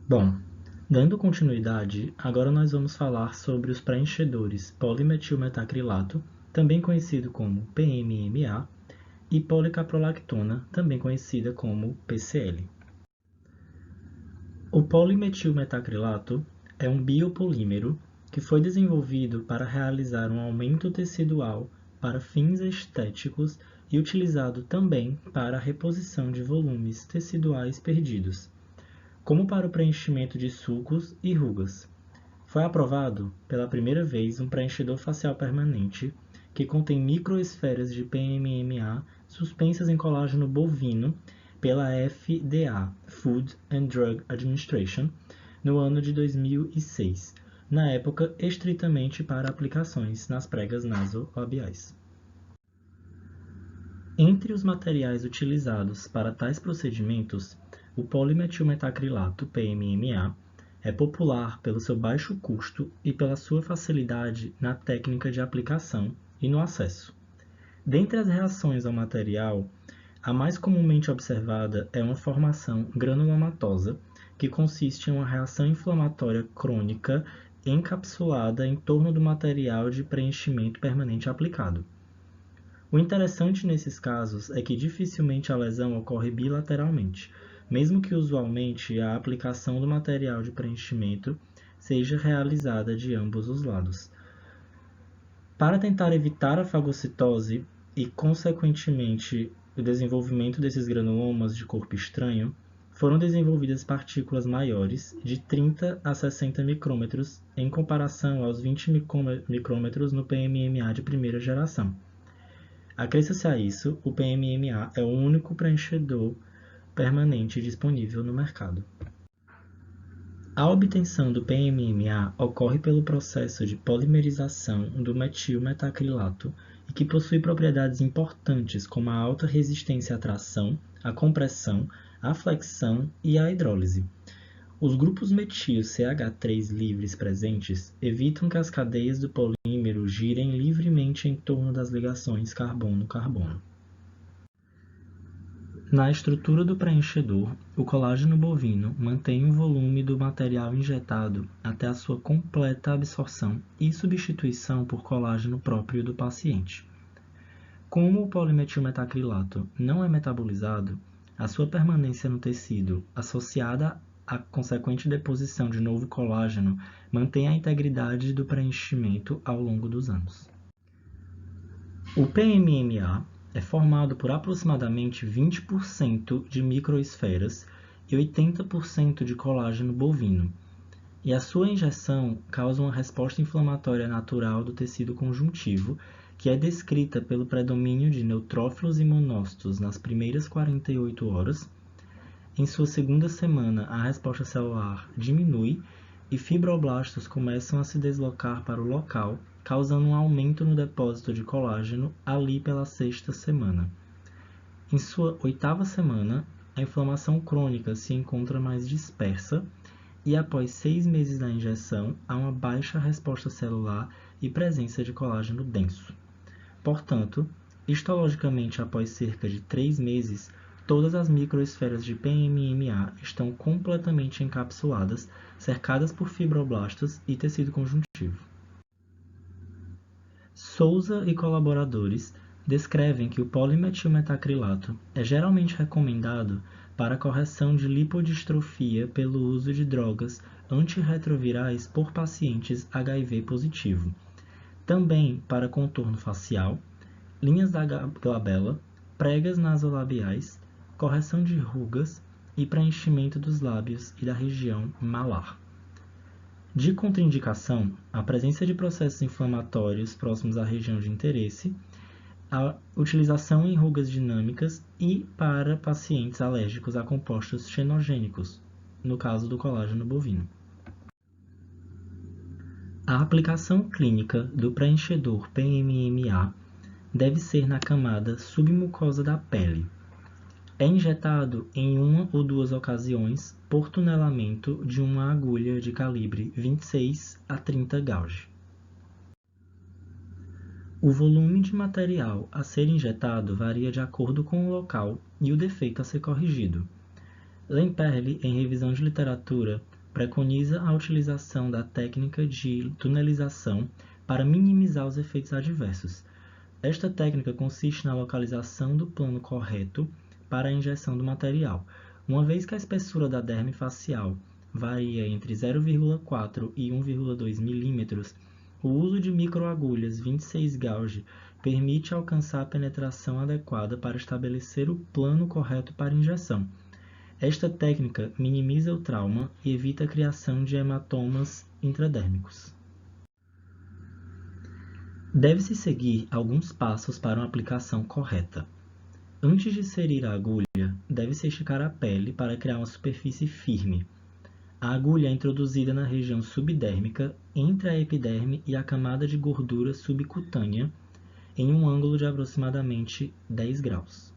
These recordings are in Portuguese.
Bom, dando continuidade, agora nós vamos falar sobre os preenchedores polimetilmetacrilato, também conhecido como PMMA, e policaprolactona, também conhecida como PCL. O polimetilmetacrilato é um biopolímero que foi desenvolvido para realizar um aumento tecidual para fins estéticos e utilizado também para a reposição de volumes teciduais perdidos, como para o preenchimento de sulcos e rugas. Foi aprovado pela primeira vez um preenchedor facial permanente que contém microesferas de PMMA suspensas em colágeno bovino pela FDA, Food and Drug Administration, no ano de 2006, na época estritamente para aplicações nas pregas nasolabiais. Entre os materiais utilizados para tais procedimentos, o polimetilmetacrilato PMMA é popular pelo seu baixo custo e pela sua facilidade na técnica de aplicação e no acesso. Dentre as reações ao material, a mais comumente observada é uma formação granulomatosa, que consiste em uma reação inflamatória crônica encapsulada em torno do material de preenchimento permanente aplicado. O interessante nesses casos é que dificilmente a lesão ocorre bilateralmente, mesmo que usualmente a aplicação do material de preenchimento seja realizada de ambos os lados. Para tentar evitar a fagocitose e, consequentemente, o desenvolvimento desses granulomas de corpo estranho, foram desenvolvidas partículas maiores, de 30 a 60 micrômetros, em comparação aos 20 micrômetros no PMMA de primeira geração. Acresça-se a isso, o PMMA é o único preenchedor permanente disponível no mercado. A obtenção do PMMA ocorre pelo processo de polimerização do metilmetacrilato e que possui propriedades importantes como a alta resistência à tração, à compressão, à flexão e à hidrólise. Os grupos metil CH3 livres presentes evitam que as cadeias do polímero girem livremente em torno das ligações carbono-carbono. Na estrutura do preenchedor, o colágeno bovino mantém o volume do material injetado até a sua completa absorção e substituição por colágeno próprio do paciente. Como o polimetilmetacrilato não é metabolizado, a sua permanência no tecido, associada à consequente deposição de novo colágeno, mantém a integridade do preenchimento ao longo dos anos. O PMMA é formado por aproximadamente 20% de microesferas e 80% de colágeno bovino, e a sua injeção causa uma resposta inflamatória natural do tecido conjuntivo, que é descrita pelo predomínio de neutrófilos e monócitos nas primeiras 48 horas. Em sua segunda semana, a resposta celular diminui e fibroblastos começam a se deslocar para o local, causando um aumento no depósito de colágeno ali pela sexta semana. Em sua oitava semana, a inflamação crônica se encontra mais dispersa e após 6 meses da injeção, há uma baixa resposta celular e presença de colágeno denso. Portanto, histologicamente após cerca de 3 meses, todas as microesferas de PMMA estão completamente encapsuladas, cercadas por fibroblastos e tecido conjuntivo. Souza e colaboradores descrevem que o polimetilmetacrilato é geralmente recomendado para a correção de lipodistrofia pelo uso de drogas antirretrovirais por pacientes HIV positivo, também para contorno facial, linhas da glabela, pregas nasolabiais, correção de rugas e preenchimento dos lábios e da região malar. De contraindicação, a presença de processos inflamatórios próximos à região de interesse, a utilização em rugas dinâmicas e para pacientes alérgicos a compostos xenogênicos, no caso do colágeno bovino. A aplicação clínica do preenchedor PMMA deve ser na camada submucosa da pele. É injetado em uma ou duas ocasiões por tunelamento de uma agulha de calibre 26 a 30 gauge. O volume de material a ser injetado varia de acordo com o local e o defeito a ser corrigido. Lemperle, em revisão de literatura, preconiza a utilização da técnica de tunelização para minimizar os efeitos adversos. Esta técnica consiste na localização do plano correto para a injeção do material. Uma vez que a espessura da derme facial varia entre 0,4 e 1,2 mm, o uso de microagulhas 26 gauge permite alcançar a penetração adequada para estabelecer o plano correto para injeção. Esta técnica minimiza o trauma e evita a criação de hematomas intradérmicos. Deve-se seguir alguns passos para uma aplicação correta. Antes de inserir a agulha, deve-se esticar a pele para criar uma superfície firme. A agulha é introduzida na região subdérmica, entre a epiderme e a camada de gordura subcutânea, em um ângulo de aproximadamente 10 graus.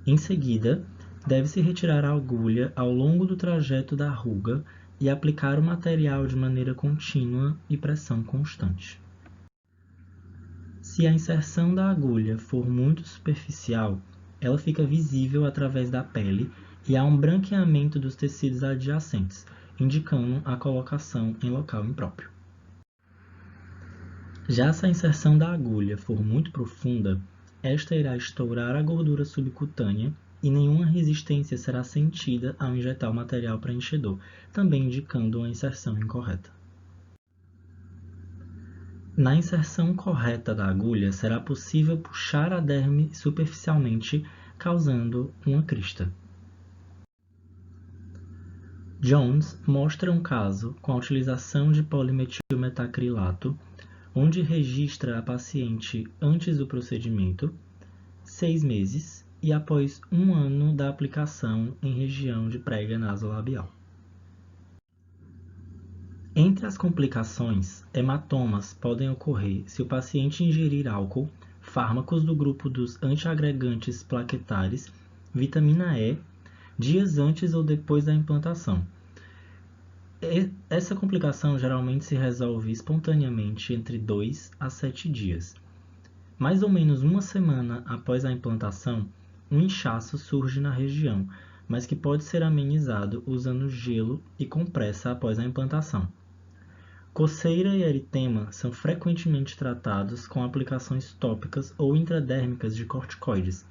Em seguida, deve-se retirar a agulha ao longo do trajeto da ruga e aplicar o material de maneira contínua e pressão constante. Se a inserção da agulha for muito superficial, ela fica visível através da pele e há um branqueamento dos tecidos adjacentes, indicando a colocação em local impróprio. Já se a inserção da agulha for muito profunda, esta irá estourar a gordura subcutânea e nenhuma resistência será sentida ao injetar o material preenchedor, também indicando uma inserção incorreta. Na inserção correta da agulha, será possível puxar a derme superficialmente, causando uma crista. Jones mostra um caso com a utilização de polimetilmetacrilato, onde registra a paciente antes do procedimento, 6 meses, e após 1 ano da aplicação em região de prega nasolabial. Entre as complicações, hematomas podem ocorrer se o paciente ingerir álcool, fármacos do grupo dos antiagregantes plaquetares, vitamina E, dias antes ou depois da implantação. Essa complicação geralmente se resolve espontaneamente entre 2 a 7 dias. Mais ou menos 1 semana após a implantação, um inchaço surge na região, mas que pode ser amenizado usando gelo e compressa após a implantação. Coceira e eritema são frequentemente tratados com aplicações tópicas ou intradérmicas de corticoides.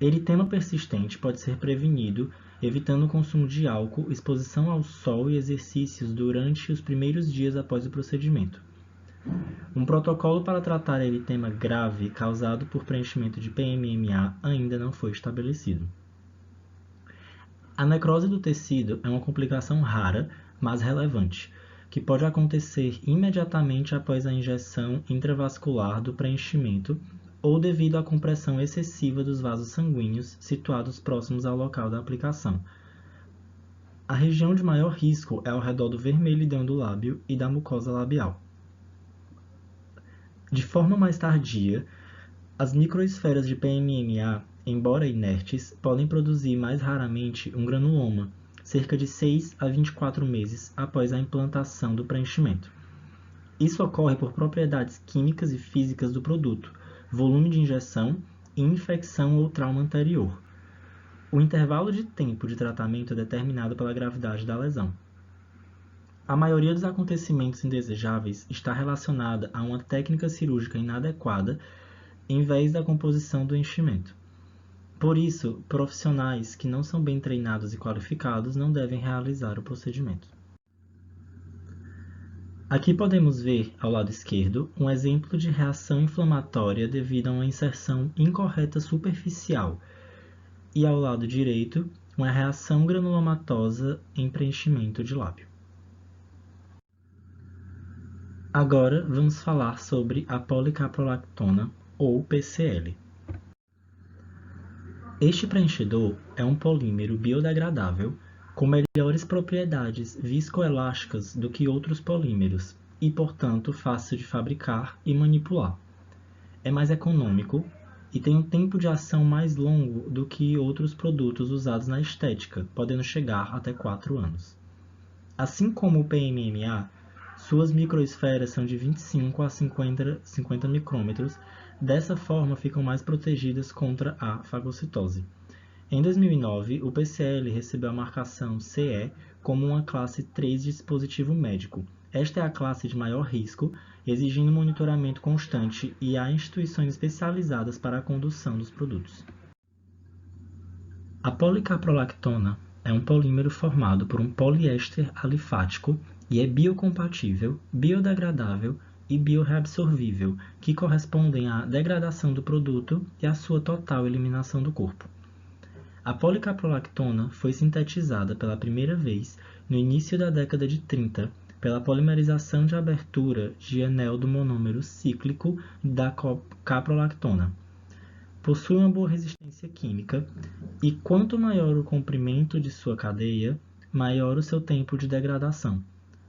Eritema persistente pode ser prevenido evitando o consumo de álcool, exposição ao sol e exercícios durante os primeiros dias após o procedimento. Um protocolo para tratar eritema grave causado por preenchimento de PMMA ainda não foi estabelecido. A necrose do tecido é uma complicação rara, mas relevante, que pode acontecer imediatamente após a injeção intravascular do preenchimento ou devido à compressão excessiva dos vasos sanguíneos situados próximos ao local da aplicação. A região de maior risco é ao redor do vermelhidão do lábio e da mucosa labial. De forma mais tardia, as microesferas de PMMA, embora inertes, podem produzir mais raramente um granuloma, cerca de 6 a 24 meses após a implantação do preenchimento. Isso ocorre por propriedades químicas e físicas do produto, volume de injeção e infecção ou trauma anterior. O intervalo de tempo de tratamento é determinado pela gravidade da lesão. A maioria dos acontecimentos indesejáveis está relacionada a uma técnica cirúrgica inadequada em vez da composição do enchimento. Por isso, profissionais que não são bem treinados e qualificados não devem realizar o procedimento. Aqui podemos ver, ao lado esquerdo, um exemplo de reação inflamatória devido a uma inserção incorreta superficial, e ao lado direito, uma reação granulomatosa em preenchimento de lábio. Agora vamos falar sobre a policaprolactona, ou PCL. Este preenchedor é um polímero biodegradável com melhores propriedades viscoelásticas do que outros polímeros e, portanto, fácil de fabricar e manipular. É mais econômico e tem um tempo de ação mais longo do que outros produtos usados na estética, podendo chegar até 4 anos. Assim como o PMMA, suas microesferas são de 25 a 50 micrômetros, dessa forma ficam mais protegidas contra a fagocitose. Em 2009, o PCL recebeu a marcação CE como uma classe 3 de dispositivo médico. Esta é a classe de maior risco, exigindo monitoramento constante e há instituições especializadas para a condução dos produtos. A policaprolactona é um polímero formado por um poliéster alifático e é biocompatível, biodegradável e bioreabsorvível, que correspondem à degradação do produto e à sua total eliminação do corpo. A policaprolactona foi sintetizada pela primeira vez no início da década de 30 pela polimerização de abertura de anel do monômero cíclico da caprolactona. Possui uma boa resistência química e quanto maior o comprimento de sua cadeia, maior o seu tempo de degradação,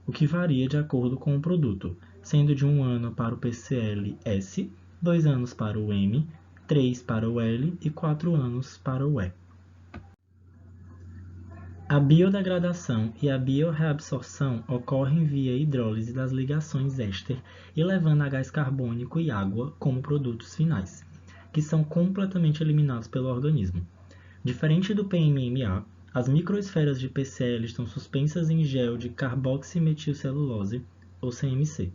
o que varia de acordo com o produto, sendo de 1 ano para o PCL-S, 2 anos para o M, 3 para o L e 4 anos para o E. A biodegradação e a bioreabsorção ocorrem via hidrólise das ligações éster e levando a gás carbônico e água como produtos finais, que são completamente eliminados pelo organismo. Diferente do PMMA, as microesferas de PCL estão suspensas em gel de carboximetilcelulose, ou CMC.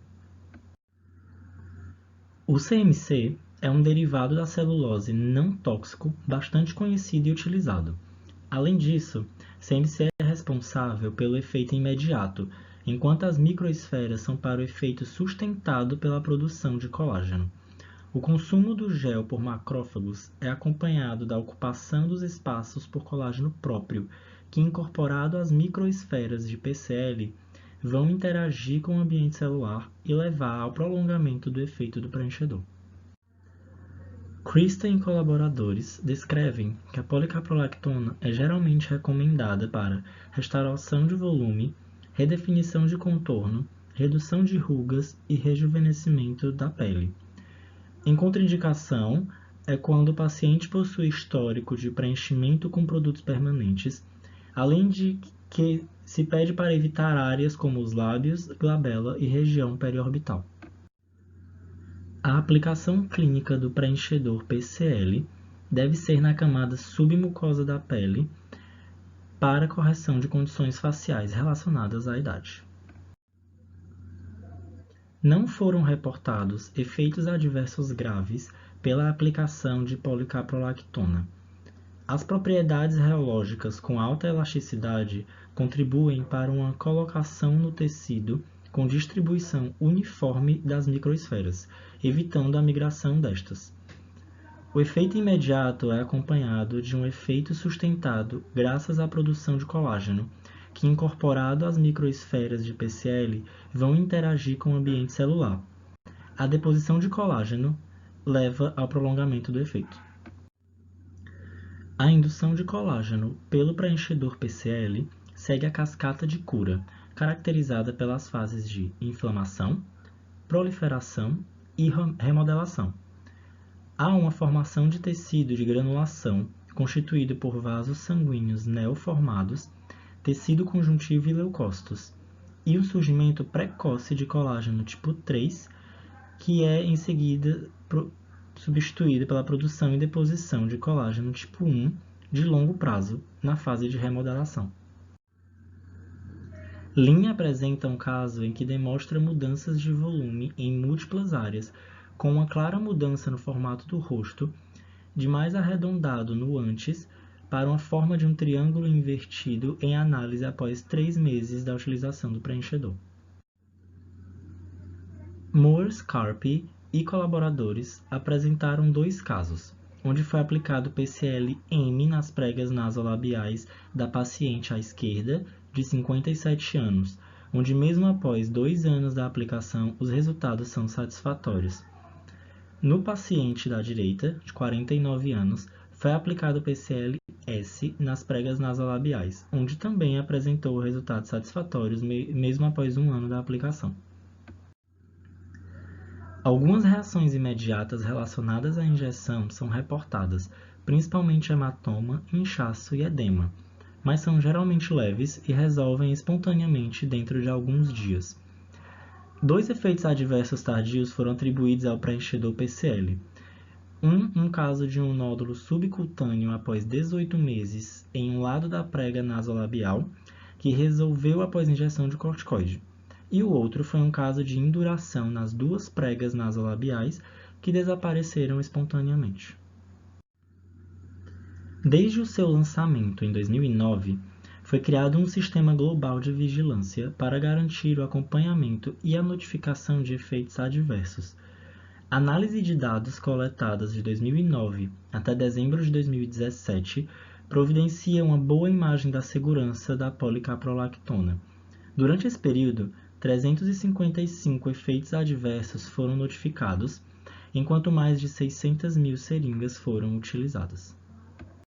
O CMC é um derivado da celulose não tóxico bastante conhecido e utilizado. Além disso, CMC é responsável pelo efeito imediato, enquanto as microesferas são para o efeito sustentado pela produção de colágeno. O consumo do gel por macrófagos é acompanhado da ocupação dos espaços por colágeno próprio, que, incorporado às microesferas de PCL, vão interagir com o ambiente celular e levar ao prolongamento do efeito do preenchedor. Kristen e colaboradores descrevem que a policaprolactona é geralmente recomendada para restauração de volume, redefinição de contorno, redução de rugas e rejuvenescimento da pele. Em contraindicação é quando o paciente possui histórico de preenchimento com produtos permanentes, além de que se pede para evitar áreas como os lábios, glabela e região periorbital. A aplicação clínica do preenchedor PCL deve ser na camada submucosa da pele para correção de condições faciais relacionadas à idade. Não foram reportados efeitos adversos graves pela aplicação de policaprolactona. As propriedades reológicas com alta elasticidade contribuem para uma colocação no tecido com distribuição uniforme das microesferas, evitando a migração destas. O efeito imediato é acompanhado de um efeito sustentado graças à produção de colágeno, que, incorporado às microesferas de PCL, vão interagir com o ambiente celular. A deposição de colágeno leva ao prolongamento do efeito. A indução de colágeno pelo preenchedor PCL segue a cascata de cura, caracterizada pelas fases de inflamação, proliferação e remodelação. Há uma formação de tecido de granulação constituído por vasos sanguíneos neoformados, tecido conjuntivo e leucócitos, e o surgimento precoce de colágeno tipo 3, que é em seguida substituído pela produção e deposição de colágeno tipo 1 de longo prazo, na fase de remodelação. Lin apresenta um caso em que demonstra mudanças de volume em múltiplas áreas, com uma clara mudança no formato do rosto, de mais arredondado no antes, para uma forma de um triângulo invertido em análise após 3 meses da utilização do preenchedor. Moore, Scarpe e colaboradores apresentaram 2 casos, onde foi aplicado PCL-M nas pregas nasolabiais da paciente à esquerda, de 57 anos, onde mesmo após 2 anos da aplicação, os resultados são satisfatórios. No paciente da direita, de 49 anos, foi aplicado PCL-S nas pregas nasolabiais, onde também apresentou resultados satisfatórios mesmo após 1 ano da aplicação. Algumas reações imediatas relacionadas à injeção são reportadas, principalmente hematoma, inchaço e edema, mas são geralmente leves e resolvem espontaneamente dentro de alguns dias. 2 efeitos adversos tardios foram atribuídos ao preenchedor PCL. Um caso de um nódulo subcutâneo após 18 meses em um lado da prega nasolabial, que resolveu após injeção de corticoide. E o outro foi um caso de induração nas duas pregas nasolabiais, que desapareceram espontaneamente. Desde o seu lançamento em 2009, foi criado um sistema global de vigilância para garantir o acompanhamento e a notificação de efeitos adversos. A análise de dados coletadas de 2009 até dezembro de 2017 providencia uma boa imagem da segurança da policaprolactona. Durante esse período, 355 efeitos adversos foram notificados, enquanto mais de 600 mil seringas foram utilizadas.